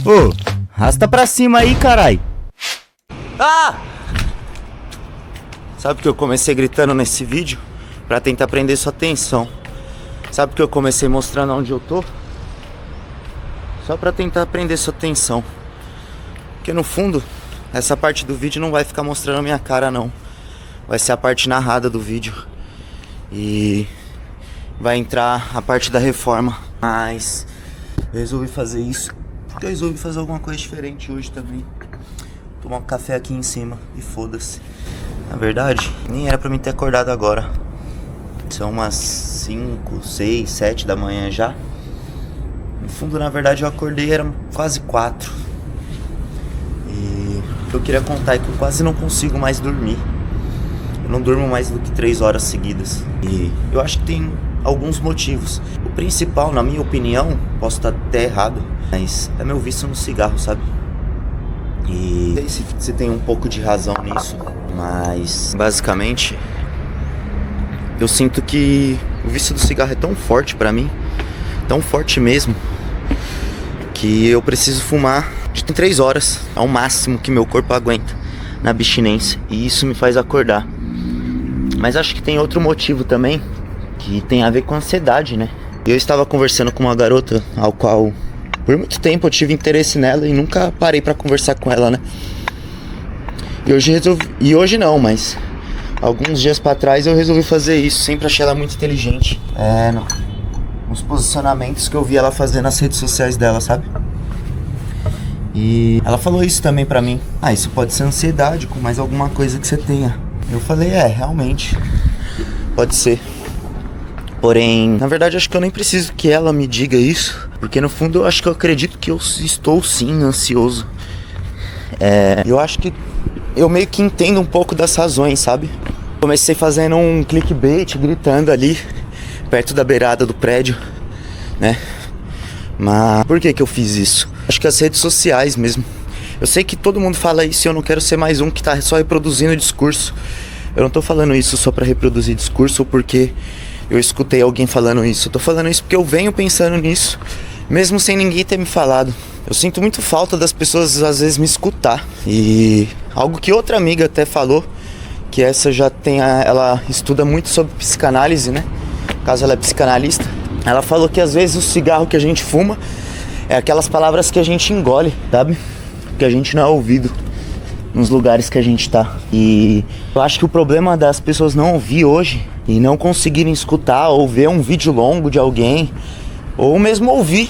Ô, arrasta pra cima aí, carai. Ah! Sabe que eu comecei gritando nesse vídeo? Pra tentar prender sua atenção. Sabe que eu comecei mostrando onde eu tô? Só pra tentar prender sua atenção. Porque no fundo, essa parte do vídeo não vai ficar mostrando a minha cara não. Vai ser a parte narrada do vídeo. E vai entrar a parte da reforma. Mas eu resolvi fazer isso porque eu resolvi fazer alguma coisa diferente hoje também. Tomar um café aqui em cima e foda-se. Na verdade, nem era pra mim ter acordado agora. São umas 5, 6, 7 da manhã já. No fundo, na verdade, eu acordei, eram quase 4. E o que eu queria contar é que eu quase não consigo mais dormir. Eu não durmo mais do que 3 horas seguidas. E eu acho que tem alguns motivos. O principal, na minha opinião, posso estar até errado, mas é meu vício no cigarro, sabe? E não sei se você tem um pouco de razão nisso, mas basicamente eu sinto que o vício do cigarro é tão forte pra mim, tão forte mesmo, que eu preciso fumar de 3 horas, ao máximo que meu corpo aguenta na abstinência, e isso me faz acordar. Mas acho que tem outro motivo também, que tem a ver com ansiedade, né? Eu estava conversando com uma garota ao qual por muito tempo eu tive interesse nela e nunca parei pra conversar com ela, né? E hoje não, mas alguns dias pra trás eu resolvi fazer isso. Sempre achei ela muito inteligente. Nos posicionamentos que eu vi ela fazer nas redes sociais dela, sabe? E ela falou isso também pra mim. Ah, isso pode ser ansiedade com mais alguma coisa que você tenha. Eu falei, realmente pode ser. Porém, na verdade, acho que eu nem preciso que ela me diga isso, porque no fundo eu acho que eu acredito que eu estou sim ansioso. Eu acho que eu meio que entendo um pouco das razões, sabe? Comecei fazendo um clickbait, gritando ali perto da beirada do prédio, né? Mas por que eu fiz isso? Acho que as redes sociais mesmo. Eu sei que todo mundo fala isso e eu não quero ser mais um que tá só reproduzindo o discurso. Eu não tô falando isso só pra reproduzir discurso ou porque eu escutei alguém falando isso. Eu tô falando isso porque eu venho pensando nisso, mesmo sem ninguém ter me falado. Eu sinto muito falta das pessoas às vezes me escutar. E algo que outra amiga até falou, que essa já tem ela estuda muito sobre psicanálise, né? No caso ela é psicanalista. Ela falou que às vezes o cigarro que a gente fuma é aquelas palavras que a gente engole, sabe? Que a gente não é ouvido nos lugares que a gente tá. E eu acho que o problema das pessoas não ouvir hoje e não conseguirem escutar ou ver um vídeo longo de alguém, ou mesmo ouvir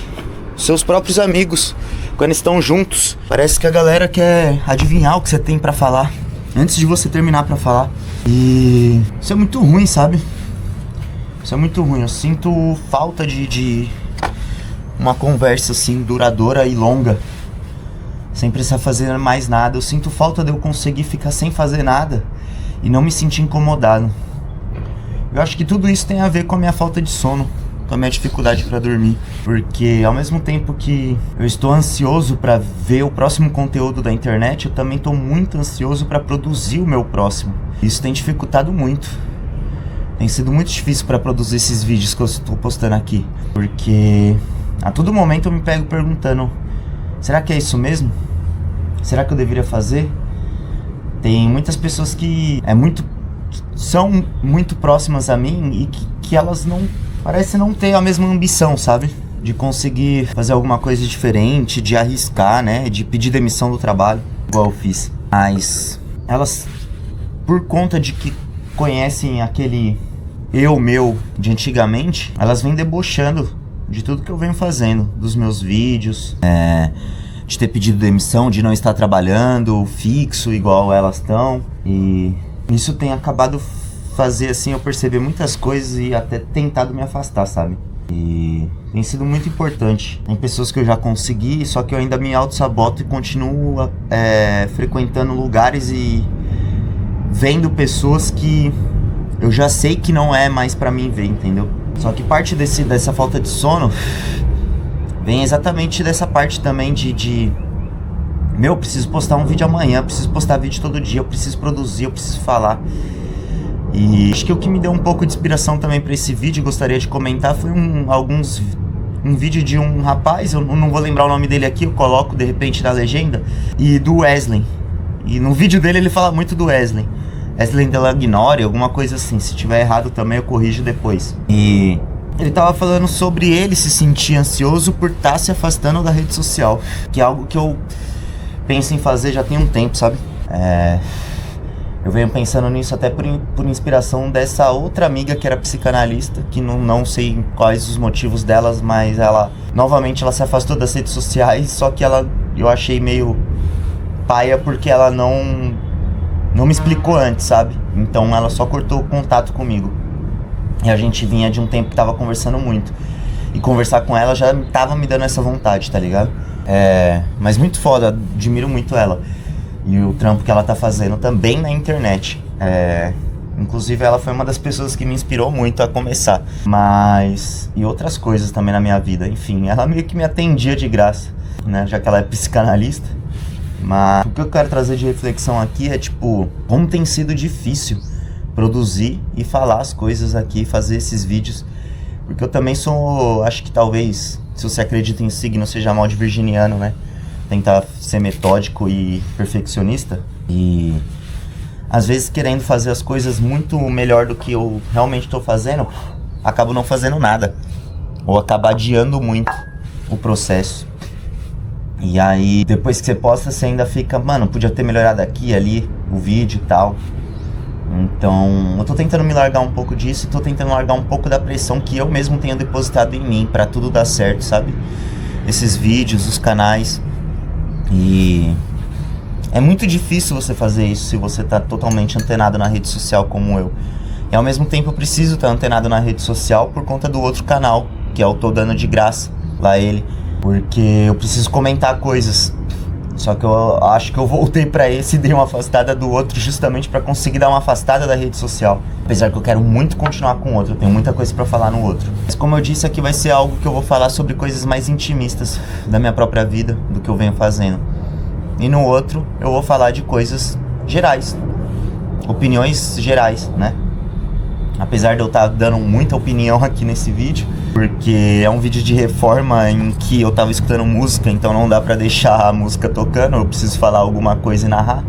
seus próprios amigos quando estão juntos, parece que a galera quer adivinhar o que você tem pra falar antes de você terminar pra falar. E isso é muito ruim, sabe? Isso é muito ruim. Eu sinto falta de uma conversa assim duradoura e longa, sem precisar fazer mais nada. Eu sinto falta de eu conseguir ficar sem fazer nada e não me sentir incomodado. Eu acho que tudo isso tem a ver com a minha falta de sono, com a minha dificuldade pra dormir. Porque ao mesmo tempo que eu estou ansioso pra ver o próximo conteúdo da internet, eu também tô muito ansioso pra produzir o meu próximo. Isso tem dificultado muito. Tem sido muito difícil pra produzir esses vídeos que eu estou postando aqui. Porque a todo momento eu me pego perguntando, será que é isso mesmo? Será que eu deveria fazer? Tem muitas pessoas que são muito próximas a mim e que elas não parecem não ter a mesma ambição, sabe? De conseguir fazer alguma coisa diferente, de arriscar, né? De pedir demissão do trabalho, igual eu fiz. Mas elas, por conta de que conhecem aquele eu meu de antigamente, elas vêm debochando de tudo que eu venho fazendo, dos meus vídeos, de ter pedido demissão, de não estar trabalhando fixo igual elas estão. E isso tem acabado fazer assim eu perceber muitas coisas e até tentado me afastar, sabe? E tem sido muito importante. Tem pessoas que eu já consegui, só que eu ainda me auto-saboto e continuo frequentando lugares e vendo pessoas que eu já sei que não é mais pra mim ver, entendeu? Só que parte dessa falta de sono vem exatamente dessa parte também eu preciso postar um vídeo amanhã, eu preciso postar vídeo todo dia, eu preciso produzir, eu preciso falar. E acho que o que me deu um pouco de inspiração também pra esse vídeo, gostaria de comentar, foi um vídeo de um rapaz, eu não vou lembrar o nome dele aqui, eu coloco de repente na legenda, e do Wesley. E no vídeo dele ele fala muito do Wesley Delagnore, alguma coisa assim. Se tiver errado também eu corrijo depois. E ele tava falando sobre ele se sentir ansioso por estar se afastando da rede social, que é algo que eu penso em fazer já tem um tempo, sabe? Eu venho pensando nisso até por inspiração dessa outra amiga que era psicanalista, que não sei quais os motivos delas, mas ela se afastou das redes sociais, só que eu achei meio paia porque ela não me explicou antes, sabe? Então ela só cortou o contato comigo. E a gente vinha de um tempo que tava conversando muito. E conversar com ela já tava me dando essa vontade, tá ligado? Mas muito foda, admiro muito ela. E o trampo que ela tá fazendo também na internet. Inclusive ela foi uma das pessoas que me inspirou muito a começar. E outras coisas também na minha vida. Enfim, ela meio que me atendia de graça, né? Já que ela é psicanalista. Mas o que eu quero trazer de reflexão aqui é tipo, como tem sido difícil produzir e falar as coisas aqui, fazer esses vídeos. Porque eu também acho que talvez, se você acredita em signo, seja mal de virginiano, né? Tentar ser metódico e perfeccionista. E às vezes querendo fazer as coisas muito melhor do que eu realmente estou fazendo, acabo não fazendo nada. Ou acabo adiando muito o processo. E aí, depois que você posta, você ainda fica, mano, podia ter melhorado aqui, ali, o vídeo e tal. Então, eu tô tentando me largar um pouco disso e tô tentando largar um pouco da pressão que eu mesmo tenho depositado em mim pra tudo dar certo, sabe? Esses vídeos, os canais. E é muito difícil você fazer isso se você tá totalmente antenado na rede social como eu. E ao mesmo tempo eu preciso estar antenado na rede social por conta do outro canal, que é o Tô Dando de Graça, lá ele. Porque eu preciso comentar coisas. Só que eu acho que eu voltei pra esse e dei uma afastada do outro justamente pra conseguir dar uma afastada da rede social. Apesar que eu quero muito continuar com o outro, eu tenho muita coisa pra falar no outro. Mas como eu disse, aqui vai ser algo que eu vou falar sobre coisas mais intimistas da minha própria vida, do que eu venho fazendo. E no outro eu vou falar de coisas gerais, opiniões gerais, né? Apesar de eu estar dando muita opinião aqui nesse vídeo, porque é um vídeo de reforma em que eu tava escutando música, então não dá pra deixar a música tocando, eu preciso falar alguma coisa e narrar.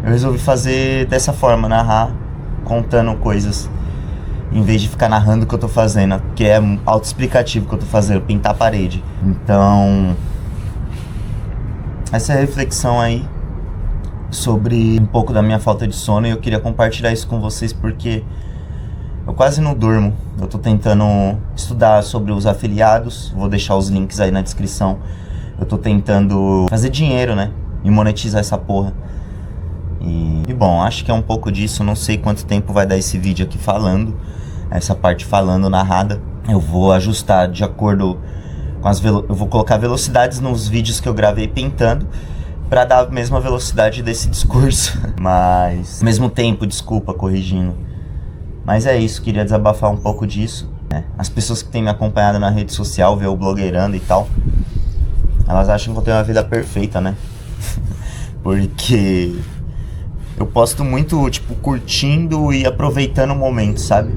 Eu resolvi fazer dessa forma, narrar, contando coisas, em vez de ficar narrando o que eu tô fazendo, que é autoexplicativo o que eu tô fazendo, pintar a parede. Então, essa é a reflexão aí sobre um pouco da minha falta de sono, e eu queria compartilhar isso com vocês porque eu quase não durmo. Eu tô tentando estudar sobre os afiliados, vou deixar os links aí na descrição. Eu tô tentando fazer dinheiro, né, e monetizar essa porra. E bom, acho que é um pouco disso. Não sei quanto tempo vai dar esse vídeo aqui falando, essa parte falando, narrada. Eu vou ajustar de acordo com eu vou colocar velocidades nos vídeos que eu gravei pintando, pra dar a mesma velocidade desse discurso. Mas, ao mesmo tempo, desculpa, corrigindo. Mas é isso, queria desabafar um pouco disso, né? As pessoas que têm me acompanhado na rede social, ver o blogueirando e tal, elas acham que eu tenho uma vida perfeita, né? Porque eu posto muito, tipo, curtindo e aproveitando o momento, sabe?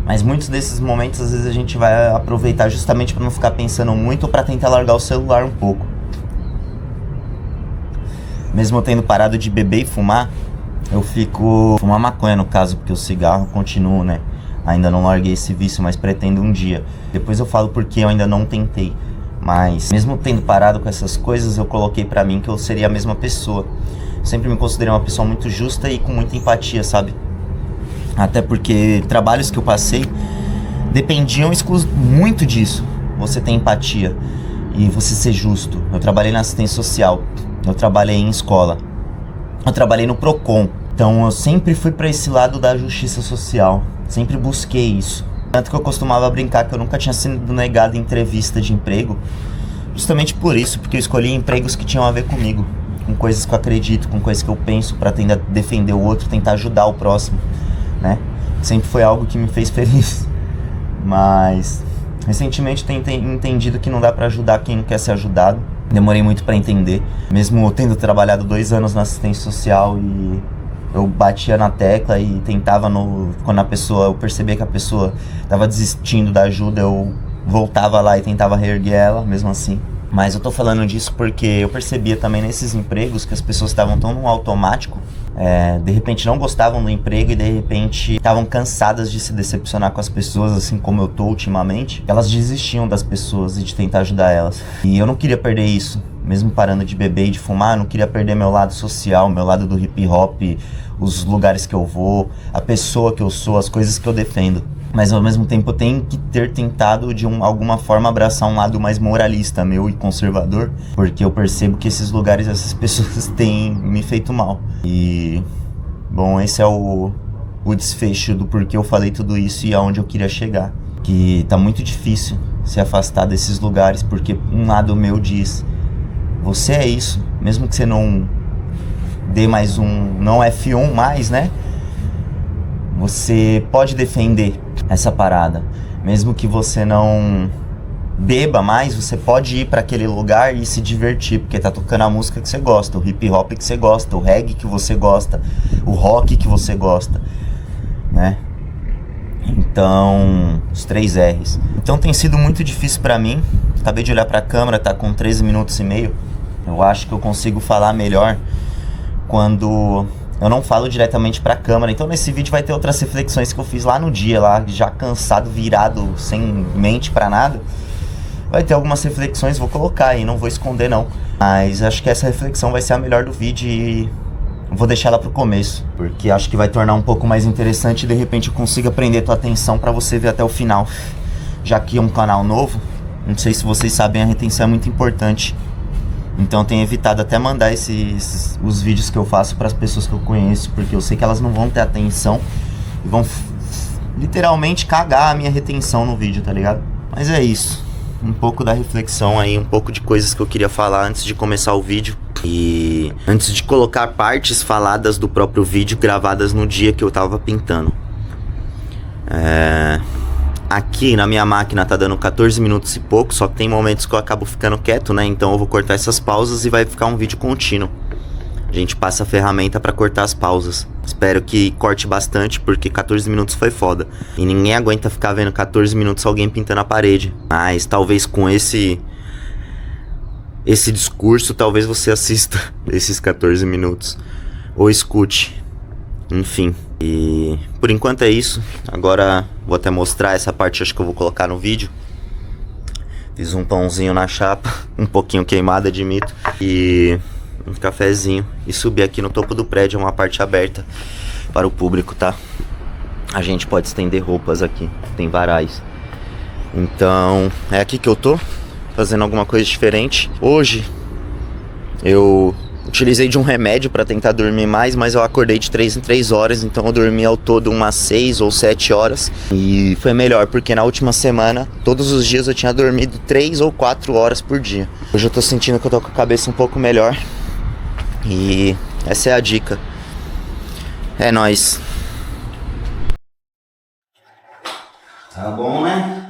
Mas muitos desses momentos, às vezes, a gente vai aproveitar justamente pra não ficar pensando muito ou pra tentar largar o celular um pouco. Mesmo eu tendo parado de beber e fumar, eu fico... Fumar maconha, no caso, porque o cigarro continuo, né? Ainda não larguei esse vício, mas pretendo um dia. Depois eu falo porque eu ainda não tentei. Mas, mesmo tendo parado com essas coisas, eu coloquei pra mim que eu seria a mesma pessoa. Sempre me considerei uma pessoa muito justa e com muita empatia, sabe? Até porque trabalhos que eu passei dependiam muito disso. Você ter empatia e você ser justo. Eu trabalhei na assistência social, eu trabalhei em escola, eu trabalhei no Procon. Então eu sempre fui pra esse lado da justiça social, sempre busquei isso. Tanto que eu costumava brincar que eu nunca tinha sido negado em entrevista de emprego, justamente por isso, porque eu escolhi empregos que tinham a ver comigo, com coisas que eu acredito, com coisas que eu penso, pra tentar defender o outro, tentar ajudar o próximo, né? Sempre foi algo que me fez feliz. Mas recentemente tenho entendido que não dá pra ajudar quem não quer ser ajudado. Demorei muito pra entender, mesmo tendo trabalhado 2 anos na assistência social e eu batia na tecla e tentava quando eu percebia que a pessoa tava desistindo da ajuda, eu voltava lá e tentava reerguer ela, mesmo assim. Mas eu tô falando disso porque eu percebia também nesses empregos que as pessoas estavam tão no automático, de repente não gostavam do emprego e de repente estavam cansadas de se decepcionar com as pessoas, assim como eu tô ultimamente. Elas desistiam das pessoas e de tentar ajudar elas. E eu não queria perder isso, mesmo parando de beber e de fumar, eu não queria perder meu lado social, meu lado do hip hop, os lugares que eu vou, a pessoa que eu sou, as coisas que eu defendo. Mas ao mesmo tempo eu tenho que ter tentado de alguma forma abraçar um lado mais moralista meu e conservador, porque eu percebo que esses lugares, essas pessoas têm me feito mal. E bom, esse é o desfecho do porquê eu falei tudo isso e aonde eu queria chegar. Que tá muito difícil se afastar desses lugares, porque um lado meu diz: você é isso, mesmo que você não dê mais não F1 mais, né? Você pode defender essa parada. Mesmo que você não beba mais, você pode ir para aquele lugar e se divertir, porque tá tocando a música que você gosta, o hip hop que você gosta, o reggae que você gosta, o rock que você gosta, né? Então, os 3 R's. Então tem sido muito difícil pra mim. Acabei de olhar pra câmera, tá com 13 minutos e meio. Eu acho que eu consigo falar melhor quando eu não falo diretamente pra câmera. Então nesse vídeo vai ter outras reflexões que eu fiz lá no dia, lá já cansado, virado, sem mente pra nada. Vai ter algumas reflexões, vou colocar aí, não vou esconder não. Mas acho que essa reflexão vai ser a melhor do vídeo e vou deixar ela pro começo, porque acho que vai tornar um pouco mais interessante e de repente eu consigo prender tua atenção pra você ver até o final. Já que é um canal novo, não sei se vocês sabem, a retenção é muito importante. Então eu tenho evitado até mandar os vídeos que eu faço para as pessoas que eu conheço, porque eu sei que elas não vão ter atenção e vão literalmente cagar a minha retenção no vídeo, tá ligado? Mas é isso, um pouco da reflexão aí, um pouco de coisas que eu queria falar antes de começar o vídeo. E antes de colocar partes faladas do próprio vídeo gravadas no dia que eu tava pintando. Aqui na minha máquina tá dando 14 minutos e pouco, só que tem momentos que eu acabo ficando quieto, né? Então eu vou cortar essas pausas e vai ficar um vídeo contínuo. A gente passa a ferramenta pra cortar as pausas. Espero que corte bastante, porque 14 minutos foi foda. E ninguém aguenta ficar vendo 14 minutos alguém pintando a parede. Mas talvez com esse discurso, talvez você assista esses 14 minutos. Ou escute. Enfim. E por enquanto é isso. Agora vou até mostrar essa parte, acho que eu vou colocar no vídeo. Fiz um pãozinho na chapa, um pouquinho queimado, admito. E um cafezinho. E subi aqui no topo do prédio, é uma parte aberta para o público, tá? A gente pode estender roupas aqui, tem varais. Então, é aqui que eu tô, fazendo alguma coisa diferente. Hoje, eu utilizei de um remédio pra tentar dormir mais, mas eu acordei de 3 em 3 horas, então eu dormi ao todo umas 6 ou 7 horas. E foi melhor, porque na última semana, todos os dias eu tinha dormido 3 ou 4 horas por dia. Hoje eu tô sentindo que eu tô com a cabeça um pouco melhor. E essa é a dica. É nóis. Tá bom, né?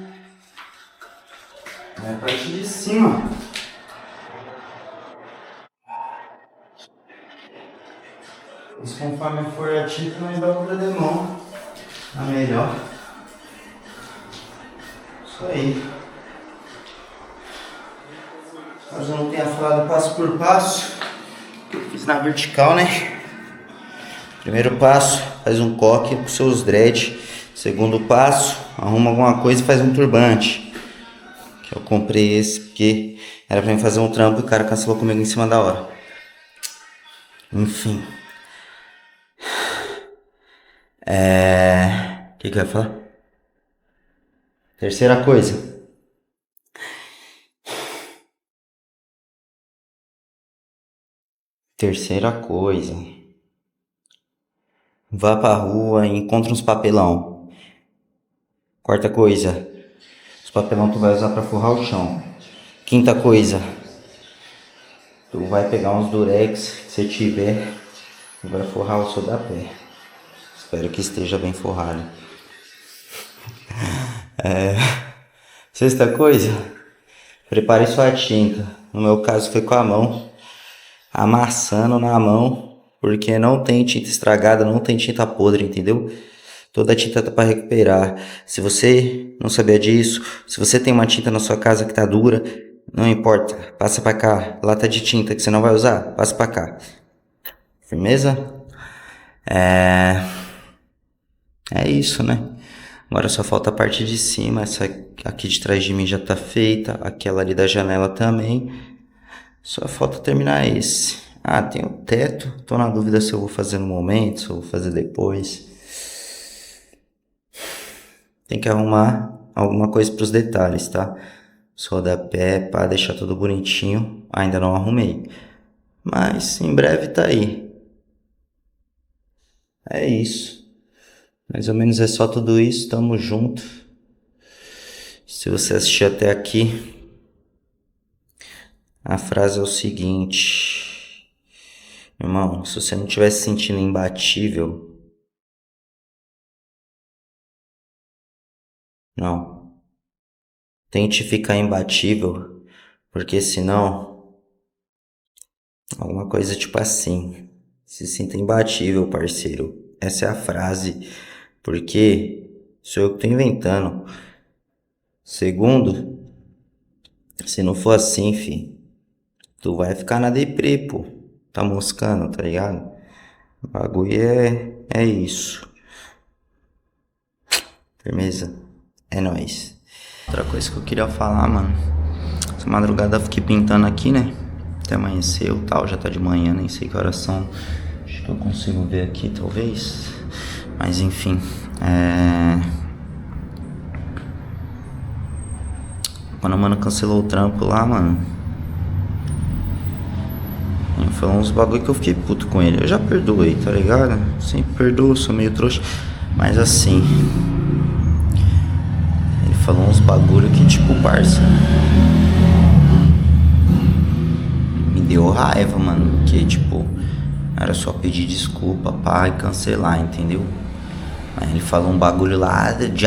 É a parte de cima. Mas conforme for a tinta, nós dá outra demão. Tá melhor. Isso aí. Caso eu não tenha falado passo por passo, fiz na vertical, né? Primeiro passo, faz um coque com seus dread. Segundo passo, arruma alguma coisa e faz um turbante. Que eu comprei esse porque era pra mim fazer um trampo e o cara cancelou comigo em cima da hora. Enfim. O que eu ia falar? Terceira coisa. Vá pra rua e encontra uns papelão. Quarta coisa. Os papelão tu vai usar pra forrar o chão. Quinta coisa. Tu vai pegar uns durex que você tiver e vai forrar o seu pé. Espero que esteja bem forrado. Sexta coisa. Prepare sua tinta. No meu caso foi com a mão. Amassando na mão Porque não tem tinta estragada, não tem tinta podre, entendeu? Toda a tinta tá para recuperar. Se você não sabia disso, se você tem uma tinta na sua casa que tá dura, não importa, passa para cá. Lata de tinta que você não vai usar, passa para cá. Firmeza? É isso, né? Agora só falta a parte de cima. Essa aqui de trás de mim já tá feita. Aquela ali da janela também. Só falta terminar esse. Ah, tem o teto. Tô na dúvida se eu vou fazer no momento, se eu vou fazer depois. Tem que arrumar alguma coisa pros detalhes, tá? Os rodapé, pra deixar tudo bonitinho. Ainda não arrumei. Mas em breve tá aí. É isso. Mais ou menos é só tudo isso. Tamo junto. Se você assistiu até aqui, a frase é o seguinte: irmão, se você não estiver se sentindo imbatível, não. Tente ficar imbatível, porque senão, alguma coisa tipo assim. Se sinta imbatível, parceiro. Essa é a frase, porque sou eu que tô inventando. Segundo, se não for assim, fi, tu vai ficar na deprê, pô. Tá moscando, tá ligado? O bagulho é isso. Firmeza? É nóis. Outra coisa que eu queria falar, mano. Essa madrugada eu fiquei pintando aqui, né? Até amanheceu e tal. Já tá de manhã, nem sei que horas são. Acho que eu consigo ver aqui, talvez. Mas enfim. Quando o mano cancelou o trampo lá, mano, ele falou uns bagulho que eu fiquei puto com ele. Eu já perdoei, tá ligado? Sempre perdoo, sou meio trouxa. Mas assim, ele falou uns bagulho que tipo, parça, me deu raiva, mano. Porque tipo, era só pedir desculpa, pá, e cancelar, entendeu? Aí ele falou um bagulho lá de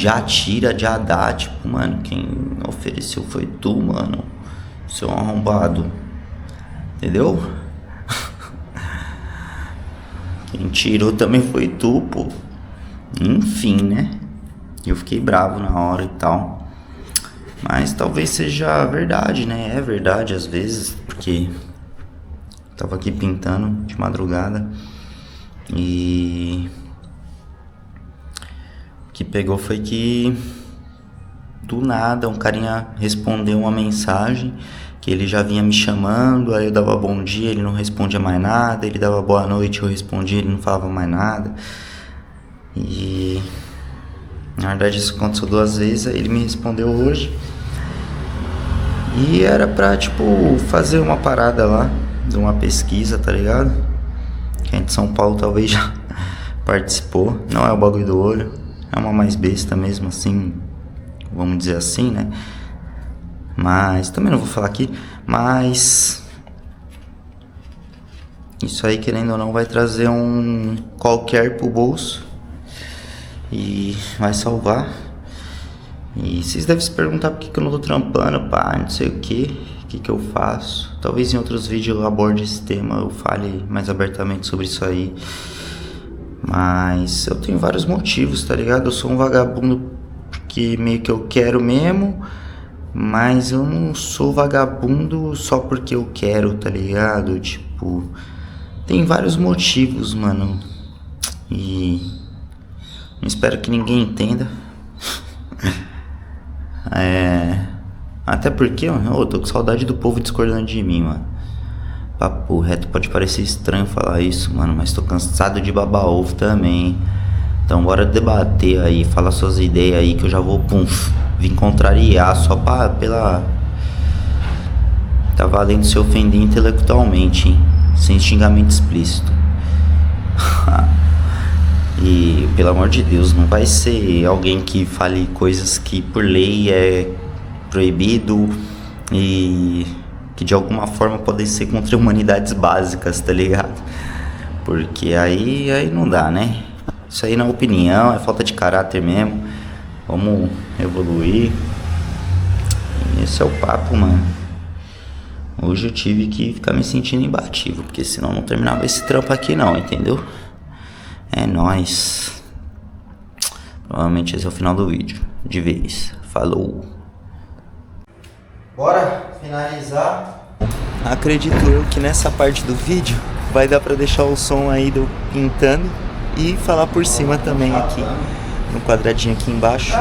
atira, de Adá. Tipo, mano, quem ofereceu foi tu, mano. Seu arrombado. Entendeu? Quem tirou também foi tu, pô. Enfim, né? Eu fiquei bravo na hora e tal. Mas talvez seja verdade, né? É verdade às vezes, porque tava aqui pintando de madrugada e o que pegou foi que do nada um carinha respondeu uma mensagem que ele já vinha me chamando, aí eu dava bom dia, ele não respondia mais nada, ele dava boa noite, eu respondia, ele não falava mais nada. E na verdade isso aconteceu 2 vezes, aí ele me respondeu hoje. E era pra, tipo, fazer uma parada lá, de uma pesquisa, tá ligado? Quem é de São Paulo talvez já participou. Não é o bagulho do olho, é uma mais besta mesmo, assim, vamos dizer assim, né? Mas também não vou falar aqui. Mas isso aí, querendo ou não, vai trazer um qualquer pro bolso e vai salvar. E vocês devem se perguntar por que eu não tô trampando, pá, não sei o que eu faço. Talvez em outros vídeos eu aborde esse tema, eu fale mais abertamente sobre isso aí. Mas eu tenho vários motivos, tá ligado? Eu sou um vagabundo porque meio que eu quero mesmo, mas eu não sou vagabundo só porque eu quero, tá ligado? Tipo, tem vários motivos, mano. E não espero que ninguém entenda. Até porque, mano, eu tô com saudade do povo discordando de mim, mano. Papo reto, pode parecer estranho falar isso, mano, mas tô cansado de babar ovo também. Então bora debater aí, falar suas ideias aí que eu já vou, vir contrariar só pela... Tá valendo se ofender intelectualmente, hein? Sem xingamento explícito. E, pelo amor de Deus, não vai ser alguém que fale coisas que por lei é proibido e que de alguma forma podem ser contra humanidades básicas, tá ligado? Porque aí não dá, né? Isso aí não é opinião, é falta de caráter mesmo. Vamos evoluir. E esse é o papo, mano. Hoje eu tive que ficar me sentindo imbatível, porque senão não terminava esse trampo aqui não, entendeu? É nóis. Provavelmente esse é o final do vídeo. De vez. Falou. Bora finalizar. Acredito eu que nessa parte do vídeo vai dar pra deixar o som aí do pintando e falar por cima também aqui no quadradinho aqui embaixo.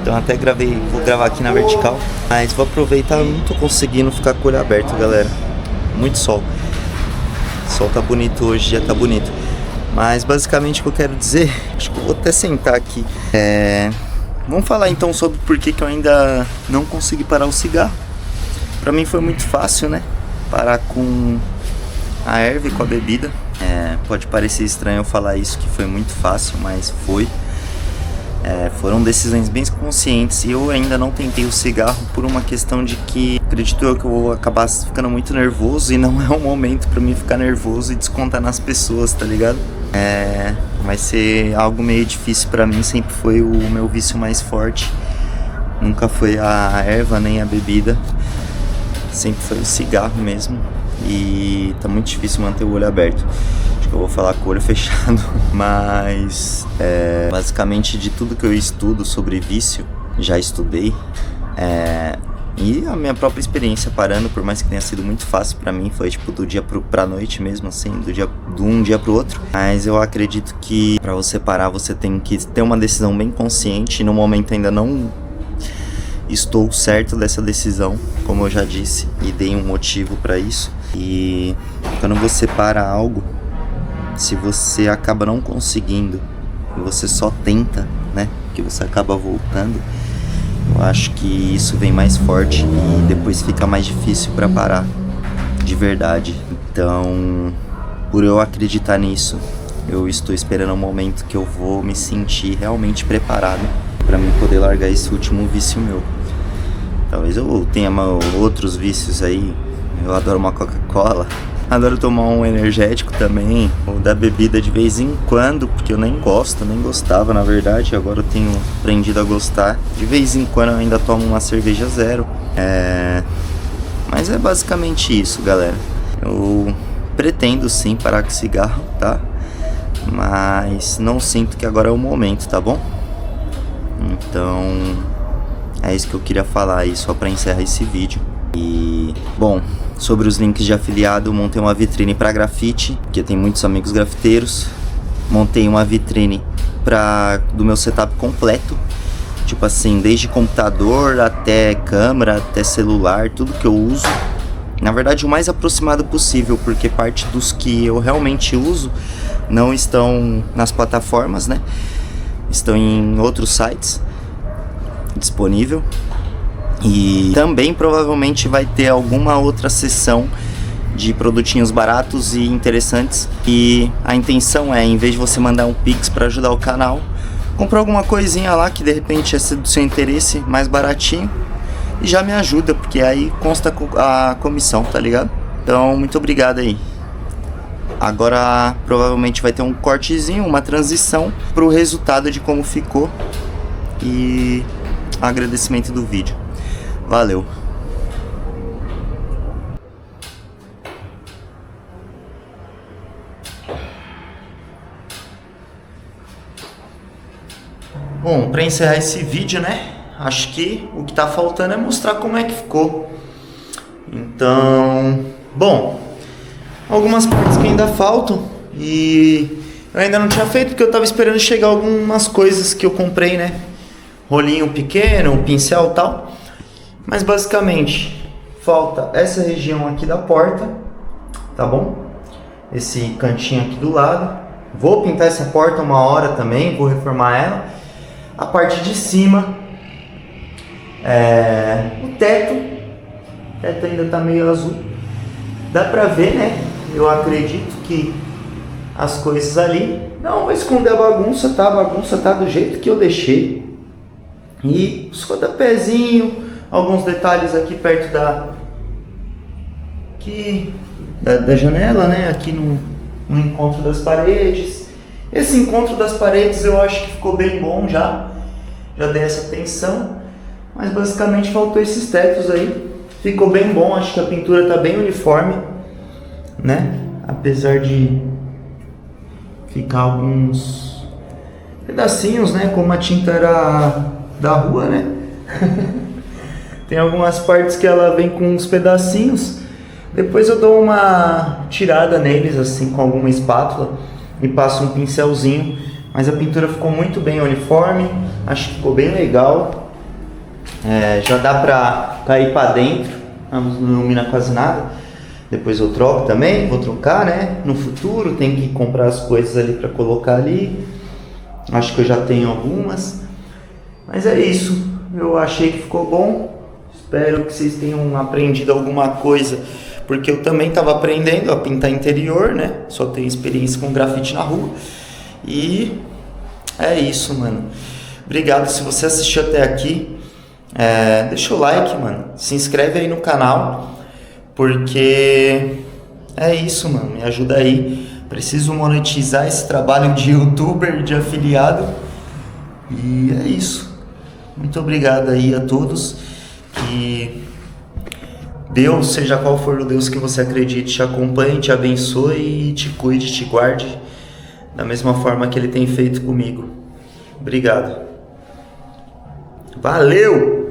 Então até vou gravar aqui na vertical, mas vou aproveitar, eu não tô conseguindo ficar com o olho aberto, galera. Muito sol. O sol tá bonito hoje, já tá bonito. Mas basicamente o que eu quero dizer, acho que eu vou até sentar aqui. Vamos falar então sobre por que eu ainda não consegui parar o cigarro. Pra mim foi muito fácil, né? Parar com a erva e com a bebida. Pode parecer estranho eu falar isso, que foi muito fácil, mas foi. Foram decisões bem conscientes e eu ainda não tentei o cigarro por uma questão de que acredito eu que eu vou acabar ficando muito nervoso e não é o momento pra mim ficar nervoso e descontar nas pessoas, tá ligado? Vai ser algo meio difícil pra mim, sempre foi o meu vício mais forte. Nunca foi a erva nem a bebida, sempre foi o cigarro mesmo e tá muito difícil manter o olho aberto. Eu vou falar com o olho fechado, mas basicamente de tudo que eu estudo sobre vício, já estudei, e a minha própria experiência parando, por mais que tenha sido muito fácil pra mim, foi tipo do dia pra noite mesmo, assim, de um dia pro outro. Mas eu acredito que pra você parar, você tem que ter uma decisão bem consciente, e no momento ainda não estou certo dessa decisão, como eu já disse, e dei um motivo pra isso. E quando você para algo, se você acaba não conseguindo, você só tenta, né, que você acaba voltando, eu acho que isso vem mais forte e depois fica mais difícil pra parar, de verdade. Então, por eu acreditar nisso, eu estou esperando um momento que eu vou me sentir realmente preparado pra mim poder largar esse último vício meu. Talvez eu tenha outros vícios aí, eu adoro uma Coca-Cola. Adoro tomar um energético também, ou da bebida de vez em quando, porque eu nem gostava na verdade, agora eu tenho aprendido a gostar. De vez em quando eu ainda tomo uma cerveja zero, mas é basicamente isso, galera. Eu pretendo sim parar com cigarro, tá? Mas não sinto que agora é o momento, tá bom? Então, é isso que eu queria falar aí, só pra encerrar esse vídeo. E, bom, sobre os links de afiliado, eu montei uma vitrine para grafite, porque tem muitos amigos grafiteiros. Montei uma vitrine do meu setup completo, tipo assim, desde computador até câmera, até celular, tudo que eu uso. Na verdade, o mais aproximado possível, porque parte dos que eu realmente uso não estão nas plataformas, né? Estão em outros sites disponível. E também provavelmente vai ter alguma outra seção de produtinhos baratos e interessantes. E a intenção é, em vez de você mandar um Pix para ajudar o canal, comprar alguma coisinha lá que de repente é do seu interesse, mais baratinho, e já me ajuda, porque aí consta a comissão, tá ligado? Então, muito obrigado aí. Agora provavelmente vai ter um cortezinho, uma transição pro resultado de como ficou e agradecimento do vídeo. Valeu. Bom, para encerrar esse vídeo, né? Acho que o que tá faltando é mostrar como é que ficou. Então, bom, algumas partes que ainda faltam e eu ainda não tinha feito porque eu tava esperando chegar algumas coisas que eu comprei, né? Rolinho pequeno, pincel e tal. Mas basicamente falta essa região aqui da porta, tá bom? Esse cantinho aqui do lado. Vou pintar essa porta uma hora também, vou reformar ela. A parte de cima, o teto ainda tá meio azul. Dá pra ver, né? Eu acredito que as coisas ali. Não vou esconder a bagunça tá do jeito que eu deixei. E os rodapézinhos, alguns detalhes aqui perto da janela, né? Aqui no encontro das paredes. Esse encontro das paredes eu acho que ficou bem bom já dei essa atenção. Mas basicamente faltou esses tetos aí. ficou bem bom, acho que a pintura tá bem uniforme, né? Apesar de ficar alguns pedacinhos, né? Como a tinta era da rua, né? Tem algumas partes que ela vem com uns pedacinhos. Depois eu dou uma tirada neles, assim, com alguma espátula e passo um pincelzinho. Mas a pintura ficou muito bem uniforme, acho que ficou bem legal. Já dá pra ir pra dentro, não ilumina quase nada. Depois eu troco também, vou trocar, né? No futuro, tem que comprar as coisas ali pra colocar ali. Acho que eu já tenho algumas. Mas é isso, eu achei que ficou bom. Espero que vocês tenham aprendido alguma coisa, porque eu também estava aprendendo a pintar interior, né? Só tenho experiência com grafite na rua. E é isso, mano. Obrigado se você assistiu até aqui. Deixa o like, mano. Se inscreve aí no canal, porque é isso, mano. Me ajuda aí. Preciso monetizar esse trabalho de youtuber, de afiliado. E é isso. Muito obrigado aí a todos. Que Deus, seja qual for o Deus que você acredite, te acompanhe, te abençoe e te cuide, te guarde da mesma forma que Ele tem feito comigo. Obrigado. Valeu!